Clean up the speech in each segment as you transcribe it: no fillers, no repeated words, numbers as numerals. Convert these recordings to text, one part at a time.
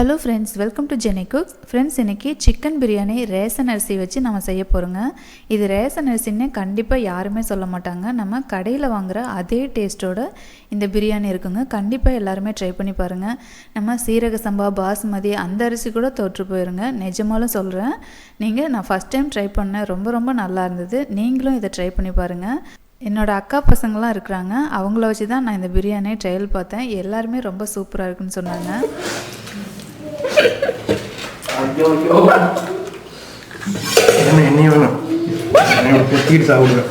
Hello friends, welcome to Jenny cooks. Friends, இன்றைக்கி chicken biryani ration அரிசி வச்சு நம்ம செய்ய போகிறோங்க. இது ரேஷன் அரிசின்னு கண்டிப்பாக யாருமே சொல்ல மாட்டாங்க. நம்ம கடையில் வாங்குகிற அதே டேஸ்ட்டோட இந்த பிரியாணி இருக்குங்க. கண்டிப்பாக எல்லாருமே ட்ரை பண்ணி பாருங்கள். நம்ம சீரக சம்பா, பாஸ்மதி அந்த அரிசி கூட தோற்று போயிருங்க. நிஜமாலும் சொல்கிறேன். நான் ஃபஸ்ட் டைம் ட்ரை பண்ணேன், ரொம்ப நல்லா இருந்தது. நீங்களும் இதை ட்ரை பண்ணி பாருங்கள். என்னோடய அக்கா பசங்களாம் இருக்கிறாங்க, அவங்கள வச்சு தான் நான் இந்த பிரியாணியை ட்ரையல் பார்த்தேன். எல்லாருமே ரொம்ப சூப்பராக இருக்குன்னு சொன்னாங்க. என்ன வேணும் கொத்திட்டு சாப்பிடுவேன்.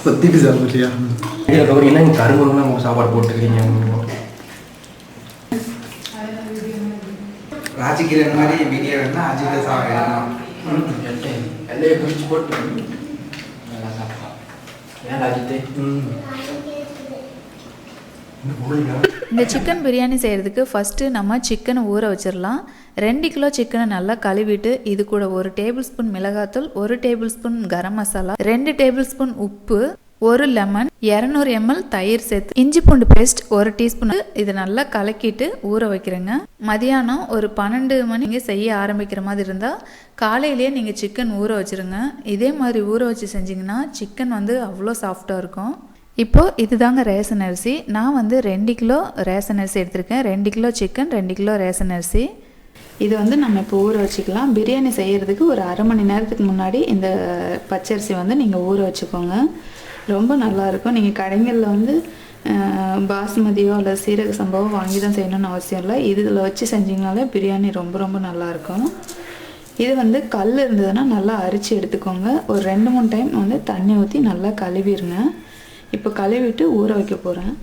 கொத்திட்டு சாப்பிட்றியா? என்ன கரும்புலாம் சாப்பாடு போட்டுக்கிறீங்க? ராஜகிர மாதிரி வீடியோ வேணா அஜித சாப்பிடலாம். எல்லாம் பிரிச்சு போட்டு நல்லா சாப்பிடலாம். ஏன் அஜித்தே? இந்த சிக்கன் பிரியாணி செய்கிறதுக்கு ஃபஸ்ட்டு நம்ம சிக்கனை ஊற வச்சிடலாம். 2 கிலோ சிக்கனை நல்லா கழுவிட்டு இது கூட 1 டேபிள் ஸ்பூன் மிளகாத்தூள், 1 table spoon garam masala, 2 table spoon உப்பு, 1 லெமன், 200 ml தயிர் சேர்த்து இஞ்சி பூண்டு பேஸ்ட் 1 டீஸ்பூன் இதை நல்லா கலக்கிட்டு ஊற வைக்கிறேங்க. மதியானம் ஒரு 12 மணி நீங்கள் செய்ய ஆரம்பிக்கிற மாதிரி இருந்தால் காலையிலேயே நீங்கள் சிக்கன் ஊற வச்சுருங்க. இதே மாதிரி ஊற வச்சு செஞ்சிங்கன்னா சிக்கன் அவ்வளோ சாஃப்டாக இருக்கும். இப்போது இதுதாங்க ரேஷன் அரிசி. நான் 2 கிலோ ரேஷன் அரிசி எடுத்திருக்கேன். 2 கிலோ சிக்கன், 2 கிலோ ரேஷன் அரிசி. இது நம்ம இப்போ ஊற வச்சுக்கலாம். பிரியாணி செய்கிறதுக்கு ஒரு அரை மணி நேரத்துக்கு முன்னாடி இந்த பச்சரிசி நீங்கள் ஊற வச்சுக்கோங்க. ரொம்ப நல்லாயிருக்கும். நீங்கள் கடைகளில் பாஸ்மதியோ அல்ல சீரக சம்பாவோ வாங்கி தான் செய்யணும்னு அவசியம் இல்லை. இதில் வச்சு செஞ்சிங்கனாலே பிரியாணி ரொம்ப நல்லாயிருக்கும். இது கல் இருந்ததுன்னா நல்லா அரிச்சு எடுத்துக்கோங்க. ஒரு 2-3 டைம் தண்ணி ஊற்றி நல்லா கழுவிடுங்க. இப்போ கழுவிட்டு ஊற வைக்க போகிறேன்.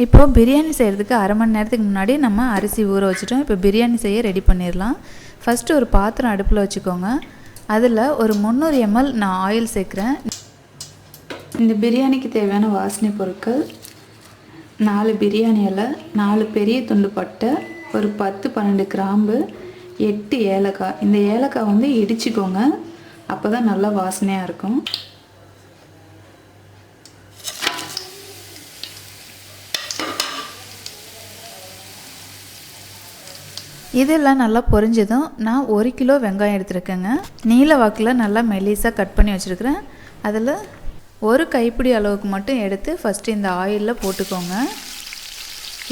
இப்போது பிரியாணி செய்கிறதுக்கு அரை மணி நேரத்துக்கு முன்னாடி நம்ம அரிசி ஊற வச்சுட்டோம். இப்போ பிரியாணி செய்ய ரெடி பண்ணிடலாம். ஃபஸ்ட்டு ஒரு பாத்திரம் அடுப்பில் வச்சுக்கோங்க. அதில் ஒரு 300 ml நான் ஆயில் சேர்க்குறேன். இந்த பிரியாணிக்கு தேவையான வாசனை பொருட்கள் 4 பிரியாணி இலை, 4 பெரிய துண்டு பட்டை, ஒரு 10-12 கிராம்பு, 8 ஏலக்காய். இந்த ஏலக்காய் இடிச்சிக்கோங்க, அப்போ தான் நல்லா வாசனையாக இருக்கும். இதெல்லாம் நல்லா பொரிஞ்சதும் நான் 1 கிலோ வெங்காயம் எடுத்துருக்கேங்க. நீல வாக்கில் நல்லா மெலிசாக கட் பண்ணி வச்சுருக்கிறேன். அதில் ஒரு கைப்பிடி அளவுக்கு மட்டும் எடுத்து ஃபஸ்ட்டு இந்த ஆயிலில் போட்டுக்கோங்க.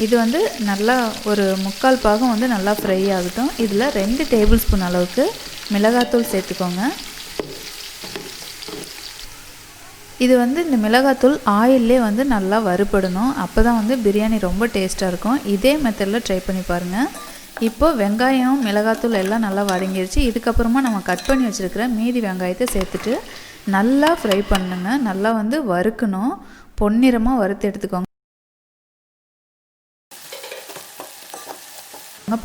இது நல்லா ஒரு 3/4 பாகம் நல்லா ஃப்ரை ஆகட்டும். இதில் 2 டேபிள் ஸ்பூன் அளவுக்கு மிளகாத்தூள் சேர்த்துக்கோங்க. இது இந்த மிளகாத்தூள் ஆயிலே நல்லா வறுபடணும். அப்போ தான் பிரியாணி ரொம்ப டேஸ்ட்டாக இருக்கும். இதே மெத்தடில் ட்ரை பண்ணி பாருங்கள். இப்போது வெங்காயம், மிளகாத்தூள் எல்லாம் நல்லா வதங்கிடுச்சு. இதுக்கப்புறமா நம்ம கட் பண்ணி வச்சுருக்கிற மீதி வெங்காயத்தை சேர்த்துட்டு நல்லா ஃப்ரை பண்ணுங்க. நல்லா வறுக்கணும். பொன்னிறமாக வறுத்து எடுத்துக்கோங்க.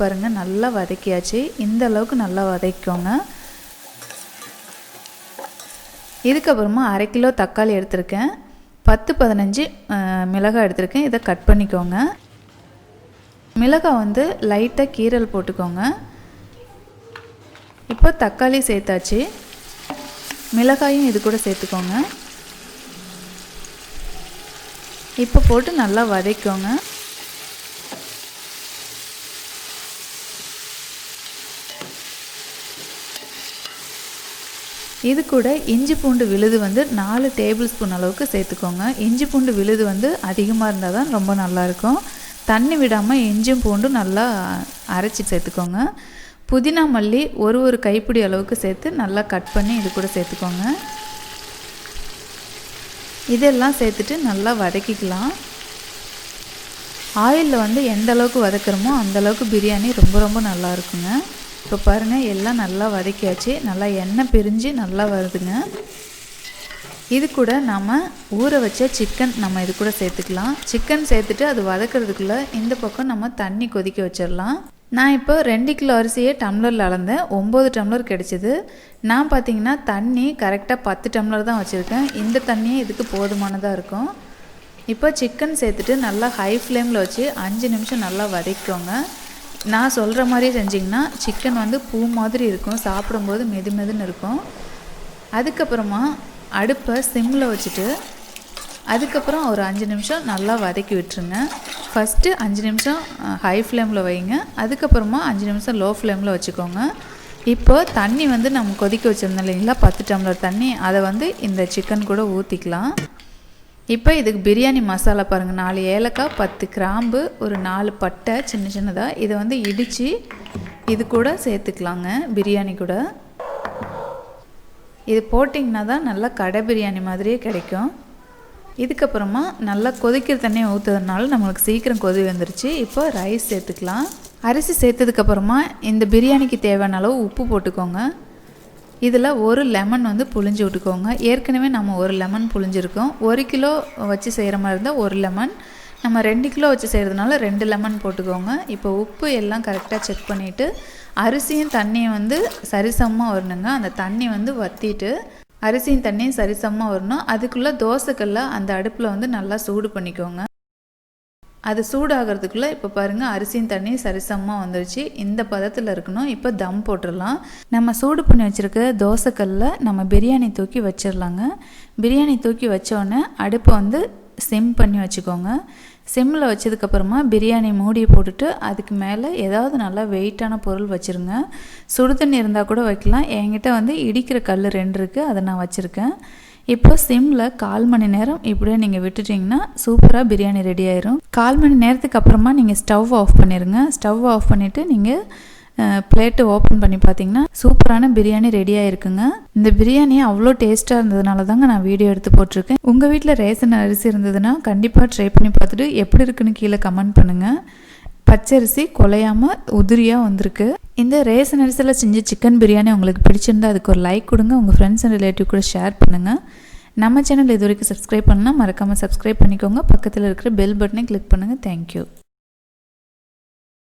பாருங்கள், நல்லா வதக்கியாச்சு. இந்த அளவுக்கு நல்லா வதக்கிக்கோங்க. இதுக்கப்புறமா 1/2 கிலோ தக்காளி எடுத்திருக்கேன். 10-15 மிளகாய் எடுத்திருக்கேன். இதை கட் பண்ணிக்கோங்க. மிளகாய் லைட்டாக கீரல் போட்டுக்கோங்க. இப்போ தக்காளி சேர்த்தாச்சு. மிளகாயும் இது கூட சேர்த்துக்கோங்க. இப்போ போட்டு நல்லா வதக்கிக்கோங்க. இது கூட இஞ்சி பூண்டு விழுது 4 டேபிள் ஸ்பூன் அளவுக்கு சேர்த்துக்கோங்க. இஞ்சி பூண்டு விழுது அதிகமாக இருந்தால் தான் ரொம்ப நல்லாயிருக்கும். தண்ணி விடாமல் இஞ்சியும் பூண்டும் நல்லா அரைச்சி சேர்த்துக்கோங்க. புதினா மல்லி ஒரு கைப்பிடி அளவுக்கு சேர்த்து நல்லா கட் பண்ணி இது கூட சேர்த்துக்கோங்க. இதெல்லாம் சேர்த்துட்டு நல்லா வதக்கிக்கலாம். ஆயிலில் எந்த அளவுக்கு வதக்குறோமோ அந்தளவுக்கு பிரியாணி ரொம்ப நல்லா இருக்குங்க. இப்போ பாருங்கள், எல்லாம் நல்லா வதக்கியாச்சு. நல்லா எண்ணெய் பிரிஞ்சு நல்லா வருதுங்க. இது கூட நம்ம ஊற வச்ச சிக்கன் நம்ம இது கூட சேர்த்துக்கலாம். சிக்கன் சேர்த்துட்டு அது வதக்கிறதுக்குள்ளே இந்த பக்கம் நம்ம தண்ணி கொதிக்க வச்சிடலாம். நான் இப்போ 2 கிலோ அரிசியை டம்ளரில் அளந்தேன். 9 டம்ளர் கிடைச்சிது. நான் பார்த்தீங்கன்னா தண்ணி கரெக்டாக 10 டம்ளர் தான் வச்சுருக்கேன். இந்த தண்ணியே இதுக்கு போதுமானதாக இருக்கும். இப்போ சிக்கன் சேர்த்துட்டு நல்லா ஹை ஃப்ளேமில் வச்சு 5 நிமிஷம் நல்லா வதக்கிக்கோங்க. நான் சொல்கிற மாதிரி செஞ்சிங்கன்னா சிக்கன் வந்து பூ மாதிரி இருக்கும், சாப்பிடும்போது மெதுன்னு இருக்கும். அதுக்கப்புறமா அடுப்பை சிம்மில் வச்சுட்டு அதுக்கப்புறம் ஒரு 5 நிமிஷம் நல்லா வதக்கி விட்டுருங்க. ஃபஸ்ட்டு 5 நிமிஷம் ஹை ஃப்ளேமில் வைங்க, அதுக்கப்புறமா 5 நிமிஷம் லோ ஃப்ளேமில் வச்சுக்கோங்க. இப்போ தண்ணி வந்து நம்ம கொதிக்க வச்சுருந்தோம் இல்லைங்களா, 10 டம்ளர் தண்ணி, அதை வந்து இந்த சிக்கன் கூட ஊற்றிக்கலாம். இப்போ இதுக்கு பிரியாணி மசாலா பாருங்கள், 4 ஏலக்காய், 10 கிராம்பு, ஒரு 4 பட்டை சின்னதாக, இதை வந்து இடித்து இது கூட சேர்த்துக்கலாங்க. பிரியாணி கூட இது போட்டிங்கன்னா தான் நல்லா கடை பிரியாணி மாதிரியே கிடைக்கும். இதுக்கப்புறமா நல்லா கொதிக்கிற தண்ணியை ஊற்றுறதுனால நம்மளுக்கு சீக்கிரம் கொதி வந்துருச்சு. இப்போ ரைஸ் சேர்த்துக்கலாம். அரிசி சேர்த்ததுக்கப்புறமா இந்த பிரியாணிக்கு தேவையான அளவு உப்பு போட்டுக்கோங்க. இதில் ஒரு லெமன் வந்து புழிஞ்சு விட்டுக்கோங்க. ஏற்கனவே நம்ம ஒரு லெமன் புழிஞ்சிருக்கோம். 1 கிலோ வச்சு செய்கிற மாதிரி இருந்தால் 1 லெமன், நம்ம 2 கிலோ வச்சு செய்கிறதுனால 2 லெமன் போட்டுக்கோங்க. இப்போ உப்பு எல்லாம் கரெக்டாக செக் பண்ணிவிட்டு அரிசியும் தண்ணியும் வந்து சரிசமமாக வரணுங்க. அந்த தண்ணி வந்து வற்றிட்டு அரிசியும் தண்ணியும் சரிசமமாக வரணும். அதுக்குள்ளே தோசைக்கல்லை அந்த அடுப்பில் வந்து நல்லா சூடு பண்ணிக்கோங்க. அது சூடாகிறதுக்குள்ளே இப்போ பாருங்கள் அரிசியும் தண்ணியும் சரிசமமாக வந்துருச்சு. இந்த பதத்தில் இருக்கணும். இப்போ தம் போட்டுடலாம். நம்ம சூடு பண்ணி வச்சுருக்க தோசைக்கல்லில் நம்ம பிரியாணி தூக்கி வச்சிடலாங்க. பிரியாணி தூக்கி வச்சோடனே அடுப்பை வந்து சிம் பண்ணி வச்சுக்கோங்க. சிம்மில் வச்சதுக்கப்புறமா பிரியாணி மூடி போட்டுட்டு அதுக்கு மேலே ஏதாவது நல்லா வெயிட்டான பொருள் வச்சுருங்க. சுடு தண்ணி இருந்தால் கூட வைக்கலாம். என்கிட்ட வந்து இடிக்கிற கல் 2 இருக்குது, அதை நான் வச்சுருக்கேன். இப்போ சிம்மில் 1/4 மணி நேரம் இப்படியே நீங்கள் விட்டுட்டிங்கன்னா சூப்பராக பிரியாணி ரெடி ஆயிரும். 1/4 மணி நேரத்துக்கு அப்புறமா நீங்கள் ஸ்டவ் ஆஃப் பண்ணிடுங்க. ஸ்டவ் ஆஃப் பண்ணிவிட்டு நீங்கள் பிளேட்டு ஓப்பன் பண்ணி பார்த்தீங்கன்னா சூப்பரான பிரியாணி ரெடி ஆகிருக்குங்க. இந்த பிரியாணி அவ்வளோ டேஸ்ட்டாக இருந்ததுனால தாங்க நான் வீடியோ எடுத்து போட்டிருக்கேன். உங்கள் வீட்டில் ரேஷன் அரிசி இருந்ததுன்னா கண்டிப்பாக ட்ரை பண்ணி பார்த்துட்டு எப்படி இருக்குன்னு கீழே கமெண்ட் பண்ணுங்கள். பச்சரிசி குலையாமல் உதிரியாக வந்திருக்கு. இந்த ரேஷன் அரிசியில் செஞ்ச சிக்கன் பிரியாணி உங்களுக்கு பிடிச்சிருந்தா அதுக்கு ஒரு லைக் கொடுங்க. உங்கள் ஃப்ரெண்ட்ஸ் அண்ட் ரிலேட்டிவ் கூட ஷேர் பண்ணுங்கள். நம்ம சேனல் இது வரைக்கும் சப்ஸ்கிரைப் பண்ணலாம், மறக்காமல் சப்ஸ்கிரைப் பண்ணிக்கோங்க. பக்கத்தில் இருக்கிற பெல் பட்டனை கிளிக் பண்ணுங்கள். தேங்க்யூ.